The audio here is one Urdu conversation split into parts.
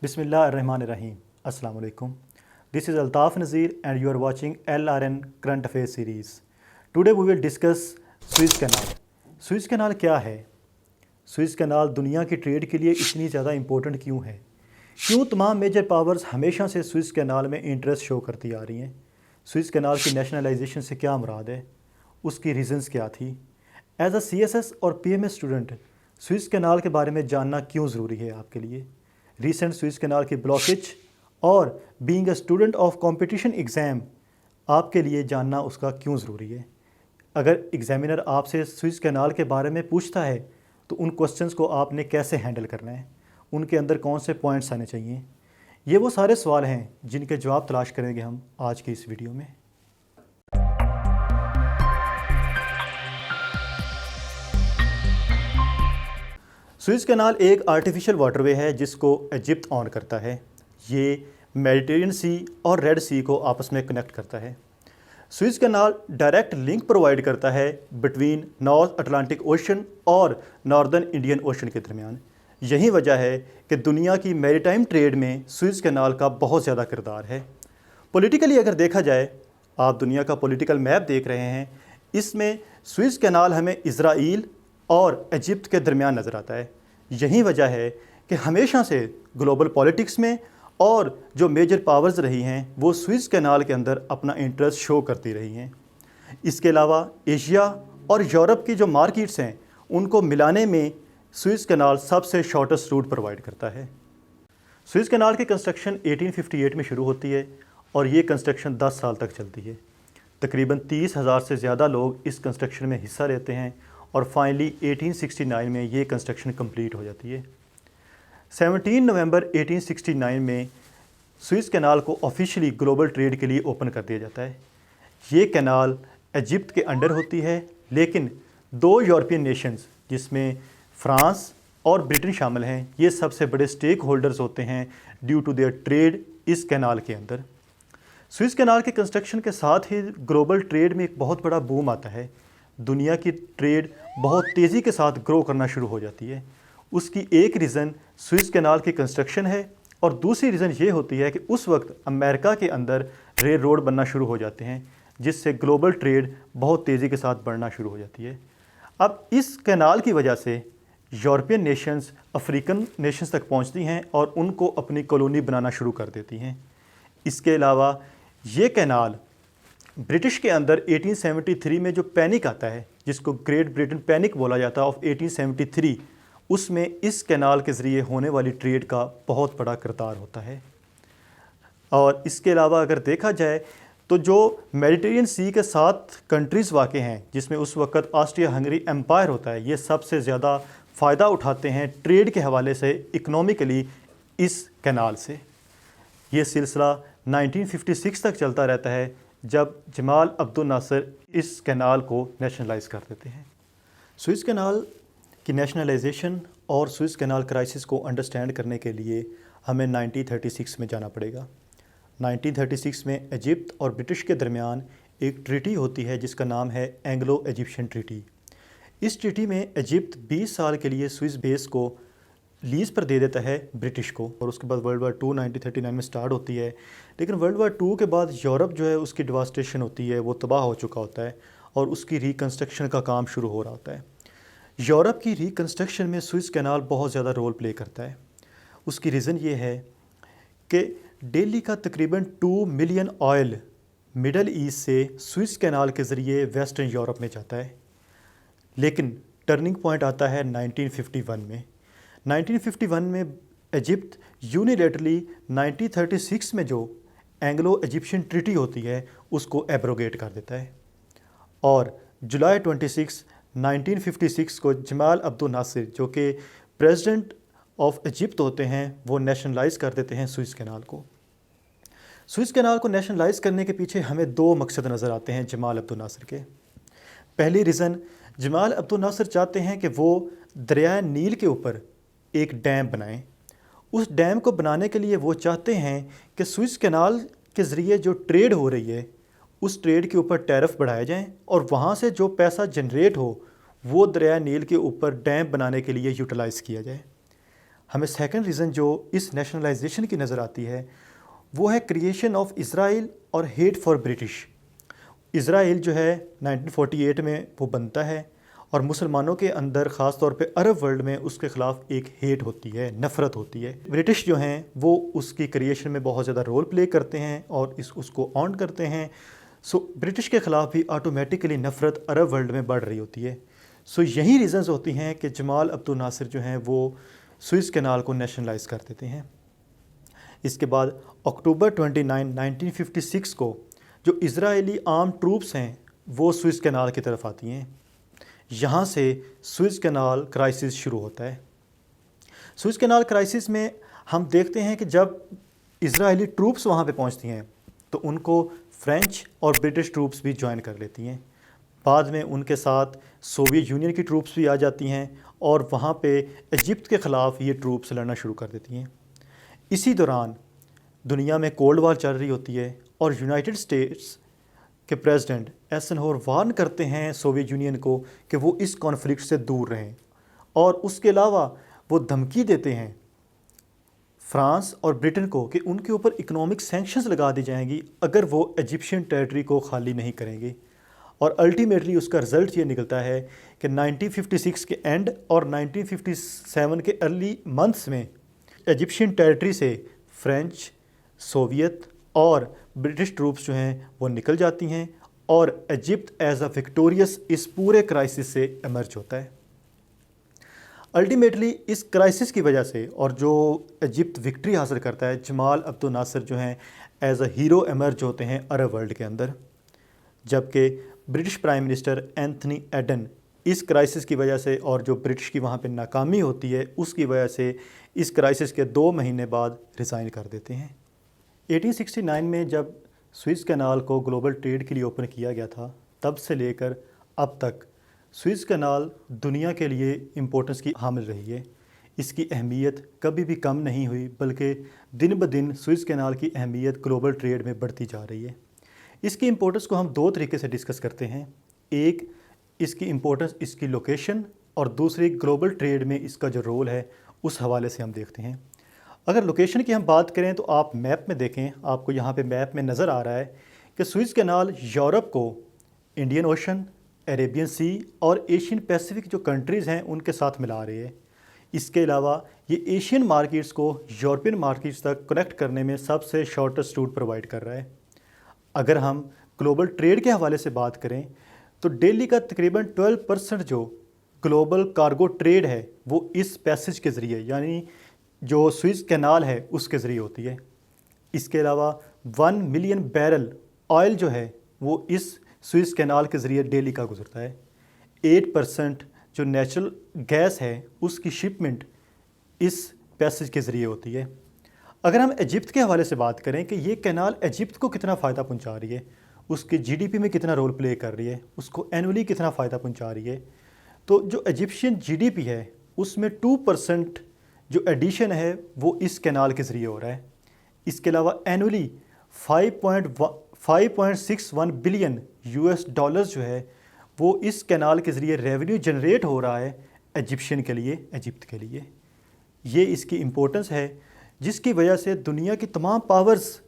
بسم اللہ الرحمن الرحیم. السلام علیکم. This is Altaf Nazir and you are watching LRN Current Affairs series. Today we will discuss Swiss canal. Swiss canal کیا ہے؟ سوئز کینال دنیا کی ٹریڈ کے لیے اتنی زیادہ امپورٹنٹ کیوں ہے؟ کیوں تمام میجر پاورز ہمیشہ سے سوئز کینال میں انٹرسٹ شو کرتی آ رہی ہیں؟ سوئز کینال کی نیشنلائزیشن سے کیا مراد ہے؟ اس کی ریزنز کیا تھی؟ ایز اے سی ایس ایس اور P M S student Suez canal کے بارے میں جاننا کیوں ضروری ہے آپ کے لیے؟ ریسنٹ سوئز کینال کی بلاکیج اور being a student of competition exam آپ کے لیے جاننا اس کا کیوں ضروری ہے؟ اگر ایگزامینر آپ سے سوئز کینال کے بارے میں پوچھتا ہے تو ان کوسچنز کو آپ نے کیسے ہینڈل کرنا ہے؟ ان کے اندر کون سے پوائنٹس آنے چاہیے؟ یہ وہ سارے سوال ہیں جن کے جواب تلاش کریں گے ہم آج کی اس ویڈیو میں. سوئز کینال ایک آرٹیفیشل واٹر وے ہے جس کو ایجپٹ آن کرتا ہے. یہ میڈیٹرینین سی اور ریڈ سی کو آپس میں کنیکٹ کرتا ہے. Swiss canal direct link provide کرتا ہے بٹوین نارتھ اٹلانٹک اوشن اور ناردرن انڈین اوشن کے درمیان. یہی وجہ ہے کہ دنیا کی میری ٹائم ٹریڈ میں سوئز کینال کا بہت زیادہ کردار ہے. پولیٹیکلی اگر دیکھا جائے، آپ دنیا کا پولیٹیکل میپ دیکھ رہے ہیں، اس میں سوئز کینال ہمیں اسرائیل اور ایجپٹ کے درمیان نظر آتا ہے. یہی وجہ ہے کہ ہمیشہ سے گلوبل پولیٹکس میں اور جو میجر پاورز رہی ہیں وہ سوئز کینال کے اندر اپنا انٹرسٹ شو کرتی رہی ہیں. اس کے علاوہ ایشیا اور یورپ کی جو مارکیٹس ہیں ان کو ملانے میں سوئز کینال سب سے شارٹسٹ روٹ پرووائڈ کرتا ہے. سوئز کینال کی کنسٹرکشن 1858 میں شروع ہوتی ہے اور یہ کنسٹرکشن 10 سال تک چلتی ہے. تقریباً 30,000 سے زیادہ لوگ اس کنسٹرکشن میں حصہ لیتے ہیں اور فائنلی 1869 میں یہ کنسٹرکشن کمپلیٹ ہو جاتی ہے. 17 نومبر 1869 میں سوئز کینال کو آفیشلی گلوبل ٹریڈ کے لیے اوپن کر دیا جاتا ہے. یہ کینال ایجپٹ کے انڈر ہوتی ہے، لیکن 2 یورپین نیشنز جس میں فرانس اور برٹن شامل ہیں، یہ سب سے بڑے سٹیک ہولڈرز ہوتے ہیں ڈیو ٹو دیئر ٹریڈ اس کینال کے اندر. سوئز کینال کے کنسٹرکشن کے ساتھ ہی گلوبل ٹریڈ میں ایک بہت بڑا بوم آتا ہے. دنیا کی ٹریڈ بہت تیزی کے ساتھ گرو کرنا شروع ہو جاتی ہے. اس کی ایک ریزن سوئز کینال کی کنسٹرکشن ہے اور دوسری ریزن یہ ہوتی ہے کہ اس وقت امریکہ کے اندر ریل روڈ بننا شروع ہو جاتے ہیں جس سے گلوبل ٹریڈ بہت تیزی کے ساتھ بڑھنا شروع ہو جاتی ہے. اب اس کینال کی وجہ سے یورپین نیشنز افریقن نیشنز تک پہنچتی ہیں اور ان کو اپنی کالونی بنانا شروع کر دیتی ہیں. اس کے علاوہ یہ کینال برٹش کے اندر 1873 میں جو پینک آتا ہے جس کو گریٹ برٹن پینک بولا جاتا ہے آف 1873، اس میں اس کینال کے ذریعے ہونے والی ٹریڈ کا بہت بڑا کردار ہوتا ہے. اور اس کے علاوہ اگر دیکھا جائے تو جو میڈیٹرینین سی کے 7 کنٹریز واقع ہیں جس میں اس وقت آسٹریا ہنگری امپائر ہوتا ہے، یہ سب سے زیادہ فائدہ اٹھاتے ہیں ٹریڈ کے حوالے سے اکنومیکلی اس کینال سے. یہ سلسلہ 1956 تک چلتا رہتا ہے جب جمال عبد الناصر اس کینال کو نیشنلائز کر دیتے ہیں. سوئز کینال کی نیشنلائزیشن اور سوئز کینال کرائسس کو انڈرسٹینڈ کرنے کے لیے ہمیں 1936 میں جانا پڑے گا. 1936 میں ایجپٹ اور برٹش کے درمیان ایک ٹریٹی ہوتی ہے جس کا نام ہے اینگلو ایجپشین ٹریٹی. اس ٹریٹی میں ایجپٹ 20 سال کے لیے سوئز بیس کو لیز پر دے دیتا ہے برٹش کو، اور اس کے بعد ورلڈ وار 2 1939 میں سٹارٹ ہوتی ہے. لیکن ورلڈ وار 2 کے بعد یورپ جو ہے اس کی ڈیواسٹیشن ہوتی ہے، وہ تباہ ہو چکا ہوتا ہے اور اس کی ریکنسٹرکشن کا کام شروع ہو رہا ہوتا ہے. یورپ کی ریکنسٹرکشن میں سوئز کینال بہت زیادہ رول پلے کرتا ہے. اس کی ریزن یہ ہے کہ ڈیلی کا تقریباً 2 ملین آئل مڈل ایسٹ سے سوئز کینال کے ذریعے ویسٹرن یورپ میں جاتا ہے. لیکن ٹرننگ پوائنٹ آتا ہے 1951 میں. 1951 میں ایجپٹ یونیلیٹرلی 1936 میں جو اینگلو ایجپشین ٹریٹی ہوتی ہے اس کو ایبروگیٹ کر دیتا ہے، اور جولائی 26 1956 کو جمال عبد الناصر جو کہ پریزیڈنٹ آف ایجپٹ ہوتے ہیں وہ نیشنلائز کر دیتے ہیں سوئز کینال کو. سوئز کینال کو نیشنلائز کرنے کے پیچھے ہمیں 2 مقصد نظر آتے ہیں جمال عبد الناصر کے. پہلی ریزن، جمال عبد الناصر چاہتے ہیں کہ وہ دریائے نیل کے اوپر ایک ڈیم بنائیں. اس ڈیم کو بنانے کے لیے وہ چاہتے ہیں کہ سوئز کینال کے ذریعے جو ٹریڈ ہو رہی ہے اس ٹریڈ کے اوپر ٹیرف بڑھائے جائیں اور وہاں سے جو پیسہ جنریٹ ہو وہ دریائے نیل کے اوپر ڈیم بنانے کے لیے یوٹیلائز کیا جائے. ہمیں سیکنڈ ریزن جو اس نیشنلائزیشن کی نظر آتی ہے وہ ہے کریشن آف اسرائیل اور ہیٹ فار برٹش۔ اسرائیل جو ہے 1948 میں وہ بنتا ہے اور مسلمانوں کے اندر خاص طور پہ عرب ورلڈ میں اس کے خلاف ایک ہیٹ ہوتی ہے، نفرت ہوتی ہے۔ برٹش جو ہیں وہ اس کی کریشن میں بہت زیادہ رول پلے کرتے ہیں اور اس کو آن کرتے ہیں۔ سو برٹش کے خلاف بھی آٹومیٹکلی نفرت عرب ورلڈ میں بڑھ رہی ہوتی ہے۔ سو یہی ریزنز ہوتی ہیں کہ جمال عبد الناصر جو ہیں وہ سوئس کینال کو نیشنلائز کر دیتے ہیں۔ اس کے بعد اکتوبر 29، 1956 کو جو اسرائیلی آرم ٹروپس ہیں وہ سوئس کینال کی طرف آتی ہیں۔ یہاں سے سوئس کینال کرائسس شروع ہوتا ہے۔ سوئس کینال کرائسس میں ہم دیکھتے ہیں کہ جب اسرائیلی ٹروپس وہاں پہ پہنچتی ہیں تو ان کو فرینچ اور برٹش ٹروپس بھی جوائن کر لیتی ہیں۔ بعد میں ان کے ساتھ سوویت یونین کی ٹروپس بھی آ جاتی ہیں اور وہاں پہ ایجپٹ کے خلاف یہ ٹروپس لڑنا شروع کر دیتی ہیں۔ اسی دوران دنیا میں کولڈ وار چل رہی ہوتی ہے اور یونائٹڈ اسٹیٹس کے پریزیڈنٹ ایسنہور وارن کرتے ہیں سوویت یونین کو کہ وہ اس کانفلکٹ سے دور رہیں، اور اس کے علاوہ وہ دھمکی دیتے ہیں فرانس اور برٹن کو کہ ان کے اوپر اکنامک سینکشنز لگا دی جائیں گی اگر وہ ایجپشین ٹیریٹری کو خالی نہیں کریں گے۔ اور الٹیمیٹلی اس کا رزلٹ یہ نکلتا ہے کہ 1956 کے اینڈ اور 1957 کے ارلی منتھس میں ایجپشین ٹیریٹری سے فرینچ، سوویت اور برٹش ٹروپس جو ہیں وہ نکل جاتی ہیں اور ایجپٹ ایز اے وکٹوریس اس پورے کرائسس سے ایمرج ہوتا ہے۔ الٹیمیٹلی اس کرائسس کی وجہ سے اور جو ایجپٹ وکٹری حاصل کرتا ہے، جمال عبد الناصر جو ہیں ایز اے ہیرو ایمرج ہوتے ہیں عرب ورلڈ کے اندر، جبکہ British prime minister Anthony Eden اس کرائسس کی وجہ سے اور جو برٹش کی وہاں پہ ناکامی ہوتی ہے اس کی وجہ سے اس کرائسس کے 2 مہینے بعد ریزائن کر دیتے ہیں۔ 1869 میں جب سوئس کینال کو گلوبل ٹریڈ کے لیے اوپن کیا گیا تھا، تب سے لے کر اب تک سوئس کینال دنیا کے لیے امپورٹنس کی حامل رہی ہے۔ اس کی اہمیت کبھی بھی کم نہیں ہوئی، بلکہ دن بدن سوئس کینال کی اہمیت گلوبل ٹریڈ میں بڑھتی جا رہی ہے۔ اس کی امپورٹنس کو ہم 2 طریقے سے ڈسکس کرتے ہیں۔ ایک، اس کی امپورٹنس اس کی لوکیشن، اور دوسری گلوبل ٹریڈ میں اس کا جو رول ہے اس حوالے سے ہم دیکھتے ہیں۔ اگر لوکیشن کی ہم بات کریں تو آپ میپ میں دیکھیں، آپ کو یہاں پہ میپ میں نظر آ رہا ہے کہ سوئس کینال یورپ کو انڈین اوشن، عربین سی اور ایشین پیسیفک جو کنٹریز ہیں ان کے ساتھ ملا رہی ہے۔ اس کے علاوہ یہ ایشین مارکیٹس کو یورپین مارکیٹس تک کنیکٹ کرنے میں سب سے شارٹسٹ روٹ پرووائڈ کر رہا ہے۔ اگر ہم گلوبل ٹریڈ کے حوالے سے بات کریں تو ڈیلی کا تقریباً 12% جو گلوبل کارگو ٹریڈ ہے وہ اس پیسج کے ذریعے، یعنی جو سوئس کینال ہے اس کے ذریعے ہوتی ہے۔ اس کے علاوہ 1 ملین بیرل آئل جو ہے وہ اس سوئس کینال کے ذریعے ڈیلی کا گزرتا ہے۔ 8% جو نیچرل گیس ہے اس کی شپمنٹ اس پیسج کے ذریعے ہوتی ہے۔ اگر ہم ایجپٹ کے حوالے سے بات کریں کہ یہ کینال ایجپٹ کو کتنا فائدہ پہنچا رہی ہے، اس کے جی ڈی پی میں کتنا رول پلے کر رہی ہے، اس کو اینولی کتنا فائدہ پہنچا رہی ہے، تو جو ایجپشین جی ڈی پی ہے اس میں 2% جو ایڈیشن ہے وہ اس کینال کے ذریعے ہو رہا ہے۔ اس کے علاوہ اینولی 5.61 بلین US ڈالرز جو ہے وہ اس کینال کے ذریعے ریونیو جنریٹ ہو رہا ہے ایجپشین کے لیے، ایجپٹ کے لیے۔ یہ اس کی امپورٹنس ہے جس کی وجہ سے دنیا کی تمام پاورز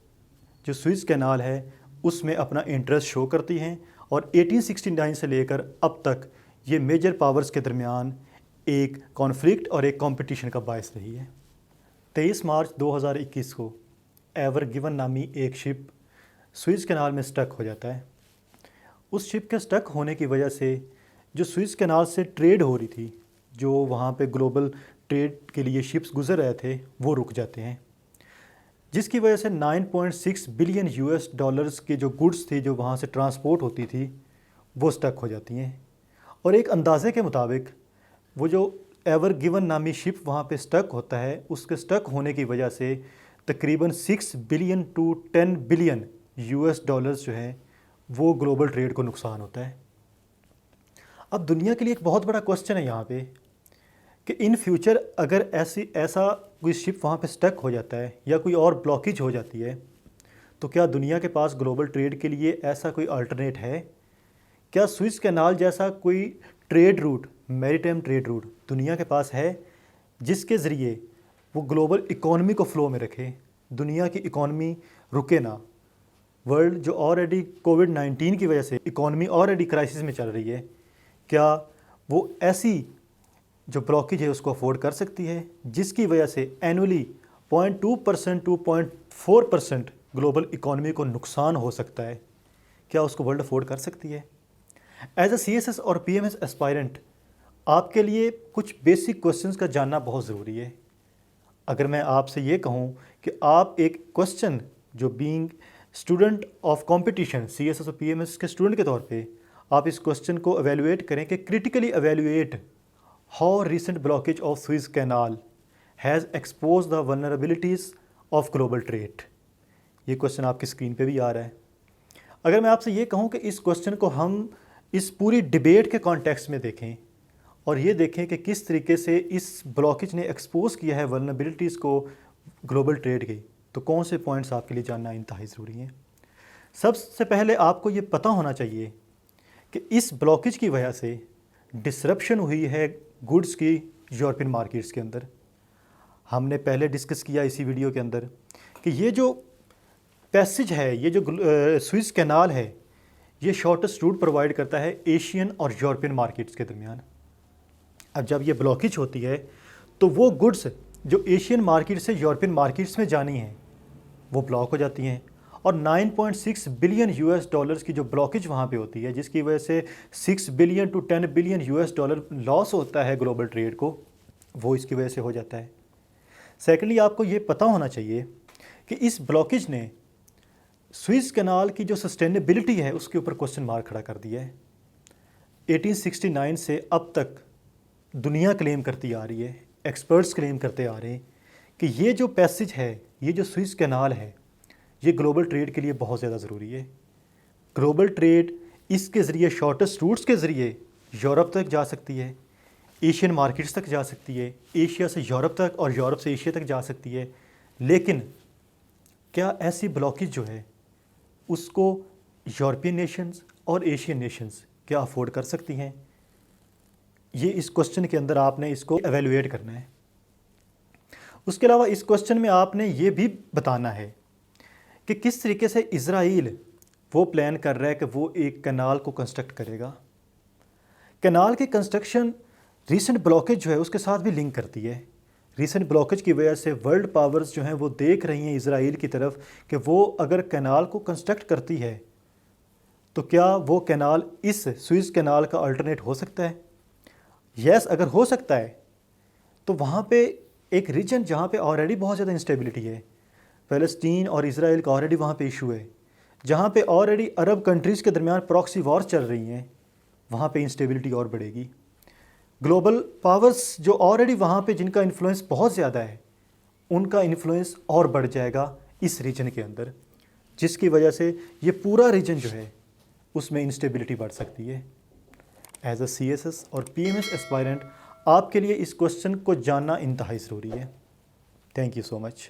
جو سوئس کینال ہے اس میں اپنا انٹرسٹ شو کرتی ہیں، اور 1869 سے لے کر اب تک یہ میجر پاورز کے درمیان ایک کانفلکٹ اور ایک کمپٹیشن کا باعث رہی ہے۔ 23 مارچ 2021 کو ایور گیون نامی ایک شپ سوئس کینال میں سٹک ہو جاتا ہے۔ اس شپ کے سٹک ہونے کی وجہ سے جو سوئس کینال سے ٹریڈ ہو رہی تھی، جو وہاں پہ گلوبل ٹریڈ کے لیے شپس گزر رہے تھے، وہ رک جاتے ہیں، جس کی وجہ سے 9.6 بلین US ڈالرز کی جو گڈس تھی جو وہاں سے ٹرانسپورٹ ہوتی تھی وہ سٹک ہو جاتی ہیں۔ اور ایک اندازے کے مطابق وہ جو ایور گیون نامی شپ وہاں پہ سٹک ہوتا ہے، اس کے سٹک ہونے کی وجہ سے تقریباً 6 billion to 10 billion US dollars جو ہے وہ گلوبل ٹریڈ کو نقصان ہوتا ہے۔ اب دنیا کے لیے ایک بہت بڑا کوسچن ہے یہاں پہ کہ ان فیوچر اگر ایسا کوئی شپ وہاں پہ سٹک ہو جاتا ہے یا کوئی اور بلاکیج ہو جاتی ہے تو کیا دنیا کے پاس گلوبل ٹریڈ کے لیے ایسا کوئی الٹرنیٹ ہے؟ کیا سوئس کینال جیسا کوئی ٹریڈ روٹ، میری ٹائم ٹریڈ روٹ دنیا کے پاس ہے جس کے ذریعے وہ گلوبل اکانومی کو فلو میں رکھے، دنیا کی اکانومی رکے نہ. ورلڈ جو آلریڈی کووڈ-19 کی وجہ سے اکانومی آلریڈی کرائسس میں چل رہی ہے، کیا وہ ایسی جو بلاکیج ہے اس کو افورڈ کر سکتی ہے جس کی وجہ سے اینولی 0.2% ٹو 0.4% گلوبل اکانومی کو نقصان ہو سکتا ہے؟ کیا اس کو ورلڈ افورڈ کر سکتی ہے؟ ایز اے سی ایس ایس اور پی ایم ایس اسپائرنٹ آپ کے لیے کچھ بیسک کوسچنز کا جاننا بہت ضروری ہے. اگر میں آپ سے یہ کہوں کہ آپ ایک کوسچن جو being student of competition C S S اور پی ایم ایس کے اسٹوڈنٹ کے طور پہ آپ اس کوسچن کو ایویلویٹ کریں کہ critically evaluate how recent blockage of Suez Canal has expose the vulnerabilities of global trade. یہ کوسچن آپ کی اسکرین پہ بھی آ رہا ہے. اگر میں آپ سے یہ کہوں کہ اس کوسچن کو ہم اس پوری ڈبیٹ کے کانٹیکسٹ میں دیکھیں اور یہ دیکھیں کہ کس طریقے سے اس بلاکیج نے ایکسپوز کیا ہے ولنریبلٹیز کو گلوبل ٹریڈ کی، تو کون سے پوائنٹس آپ کے لیے جاننا انتہائی ضروری ہیں. سب سے پہلے آپ کو یہ پتہ ہونا چاہیے کہ اس بلاکیج کی وجہ سے ڈسرپشن ہوئی ہے گڈس کی یورپین مارکیٹس کے اندر. ہم نے پہلے ڈسکس کیا اسی ویڈیو کے اندر کہ یہ جو پیسج ہے، یہ جو سوئز کینال ہے، یہ شارٹسٹ روٹ پرووائڈ کرتا ہے ایشین اور یورپین مارکیٹس کے درمیان. اب جب یہ بلاکیج ہوتی ہے تو وہ گڈس جو ایشین مارکیٹ سے یورپین مارکیٹس میں جانی ہیں وہ بلاک ہو جاتی ہیں، اور 9.6 بلین یو ایس ڈالرز کی جو بلاکیج وہاں پہ ہوتی ہے، جس کی وجہ سے 6 billion to 10 billion U S dollar loss ہوتا ہے گلوبل ٹریڈ کو، وہ اس کی وجہ سے ہو جاتا ہے. سیکنڈلی آپ کو یہ پتہ ہونا چاہیے کہ اس بلاکیج نے سوئز کینال کی جو سسٹینیبلٹی ہے اس کے اوپر کوسچن مارک کھڑا کر دیا ہے. 1869 سے اب تک دنیا کلیم کرتی آ رہی ہے، ایکسپرٹس کلیم کرتے آ رہے ہیں کہ یہ جو پیسج ہے، یہ جو سوئز کینال ہے، یہ گلوبل ٹریڈ کے لیے بہت زیادہ ضروری ہے. گلوبل ٹریڈ اس کے ذریعے شارٹسٹ روٹس کے ذریعے یورپ تک جا سکتی ہے، ایشین مارکیٹس تک جا سکتی ہے، ایشیا سے یورپ تک اور یورپ سے ایشیا تک جا سکتی ہے. لیکن کیا ایسی بلاکیج جو ہے اس کو یورپین نیشنز اور ایشین نیشنز کیا افورڈ کر سکتی ہیں؟ یہ اس کوسچن کے اندر آپ نے اس کو ایویلویٹ کرنا ہے. اس کے علاوہ اس کوسچن میں آپ نے یہ بھی بتانا ہے کہ کس طریقے سے اسرائیل وہ پلان کر رہا ہے کہ وہ ایک کینال کو کنسٹرکٹ کرے گا. کینال کی کنسٹرکشن ریسنٹ بلاکیج جو ہے اس کے ساتھ بھی لنک کرتی ہے. ریسنٹ بلاکیج کی وجہ سے ورلڈ پاورز جو ہیں وہ دیکھ رہی ہیں اسرائیل کی طرف کہ وہ اگر کینال کو کنسٹرکٹ کرتی ہے تو کیا وہ کینال اس سوئز کینال کا الٹرنیٹ ہو سکتا ہے؟ یس، اگر ہو سکتا ہے تو وہاں پہ ایک ریجن جہاں پہ آلریڈی بہت زیادہ انسٹیبلٹی ہے، فلسطین اور اسرائیل کا آلریڈی وہاں پہ ایشو ہے، جہاں پہ آلریڈی عرب کنٹریز کے درمیان پراکسی وار چل رہی ہیں، وہاں پہ انسٹیبلٹی اور بڑھے گی. گلوبل پاورز جو آلریڈی وہاں پہ جن کا انفلوئنس بہت زیادہ ہے، ان کا انفلوئنس اور بڑھ جائے گا اس ریجن کے اندر، جس کی وجہ سے یہ پورا ریجن جو ہے اس میں انسٹیبلٹی بڑھ سکتی ہے. ایز اے سی ایس ایس اور پی ایم ایس اسپائرنٹ آپ کے لیے اس کوسچن کو جاننا انتہائی ضروری ہے. Thank you so much.